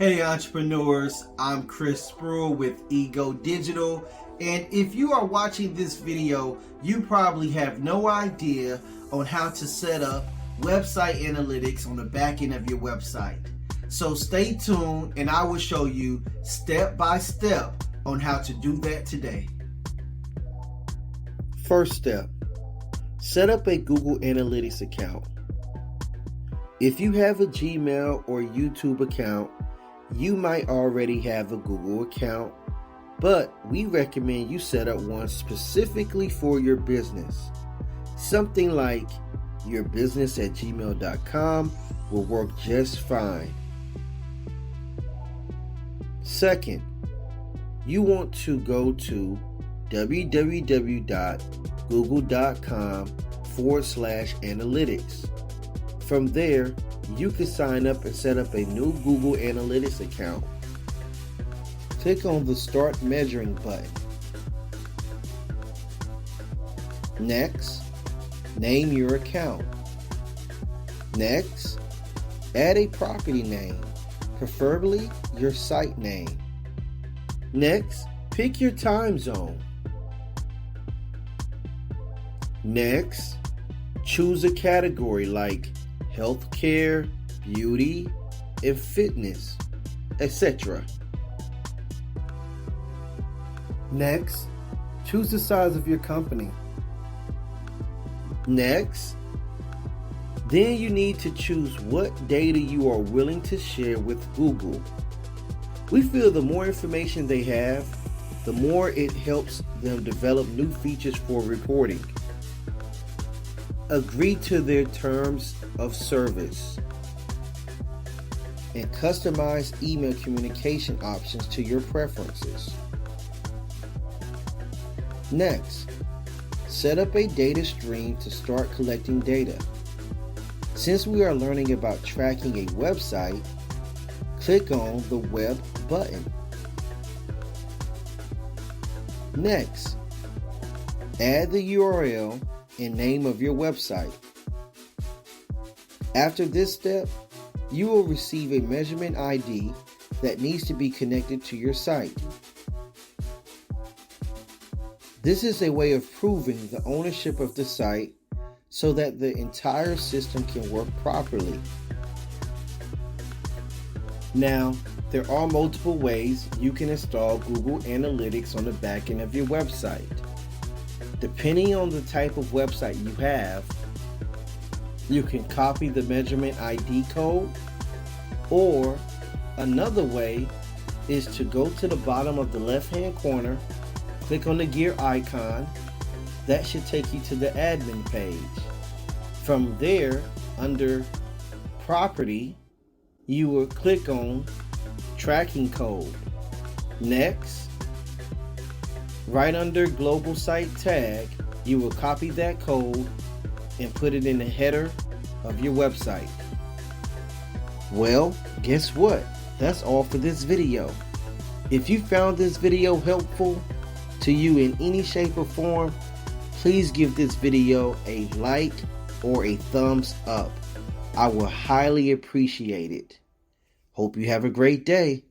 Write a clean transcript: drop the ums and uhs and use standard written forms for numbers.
Hey entrepreneurs, I'm Chris Sproul with Ego Digital, and if you are watching this video, you probably have no idea on how to set up website analytics on the back end of your website. So stay tuned and I will show you step by step on how to do that today. First step, set up a Google Analytics account. If you have a Gmail or YouTube account, you might already have a Google account, but we recommend you set up one specifically for your business. Something like yourbusiness@gmail.com will work just fine. Second, you want to go to www.google.com/analytics. From there, you can sign up and set up a new Google Analytics account. Click on the Start Measuring button. Next, name your account. Next, add a property name, preferably your site name. Next, pick your time zone. Next, choose a category like healthcare, beauty, and fitness, etc. Next, choose the size of your company. Next, then you need to choose what data you are willing to share with Google. We feel the more information they have, the more it helps them develop new features for reporting. Agree to their terms of service and customize email communication options to your preferences. Next, set up a data stream to start collecting data. Since we are learning about tracking a website, click on the Web button. Next, add the URL and name of your website. After this step, you will receive a measurement ID that needs to be connected to your site. This is a way of proving the ownership of the site so that the entire system can work properly. Now, there are multiple ways you can install Google Analytics on the back end of your website. Depending on the type of website you have, you can copy the measurement ID code, or another way is to go to the bottom of the left-hand corner, click on the gear icon. That should take you to the admin page. From there, under Property, you will click on Tracking Code. Next, right under Global Site Tag, you will copy that code and put it in the header of your website. Well, guess what? That's all for this video. If you found this video helpful to you in any shape or form, please give this video a like or a thumbs up. I will highly appreciate it. Hope you have a great day.